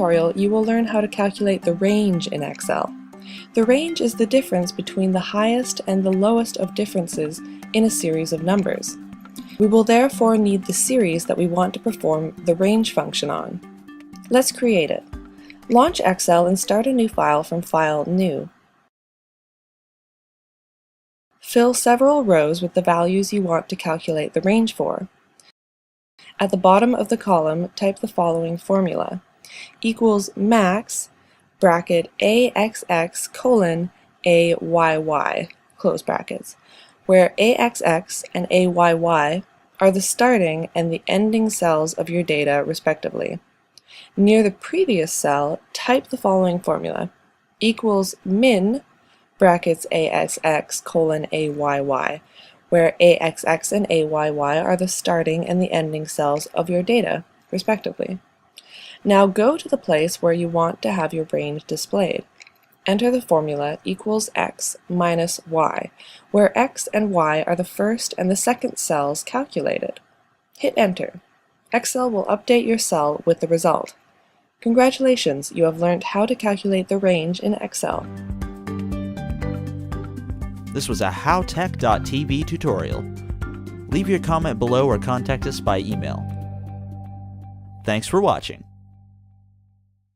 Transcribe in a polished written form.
tutorial, you will learn how to calculate the range in Excel. The range is the difference between the highest and the lowest of differences in a series of numbers. We will therefore need the series that we want to perform the range function on. Let's create it. Launch Excel and start a new file from File, New. Fill several rows with the values you want to calculate the range for. At the bottom of the column, type the following formula: equals max bracket AXX colon AYY, close brackets, where AXX and AYY are the starting and the ending cells of your data, respectively. Near the previous cell, type the following formula: equals min brackets AXX colon AYY, where AXX and AYY are the starting and the ending cells of your data, respectively. Now go to the place where you want to have your range displayed. Enter the formula equals x minus y, where x and y are the first and the second cells calculated. Hit enter. Excel will update your cell with the result. Congratulations, you have learned how to calculate the range in Excel. This was a HowTech.tv tutorial. Leave your comment below or contact us by email. Thanks for watching.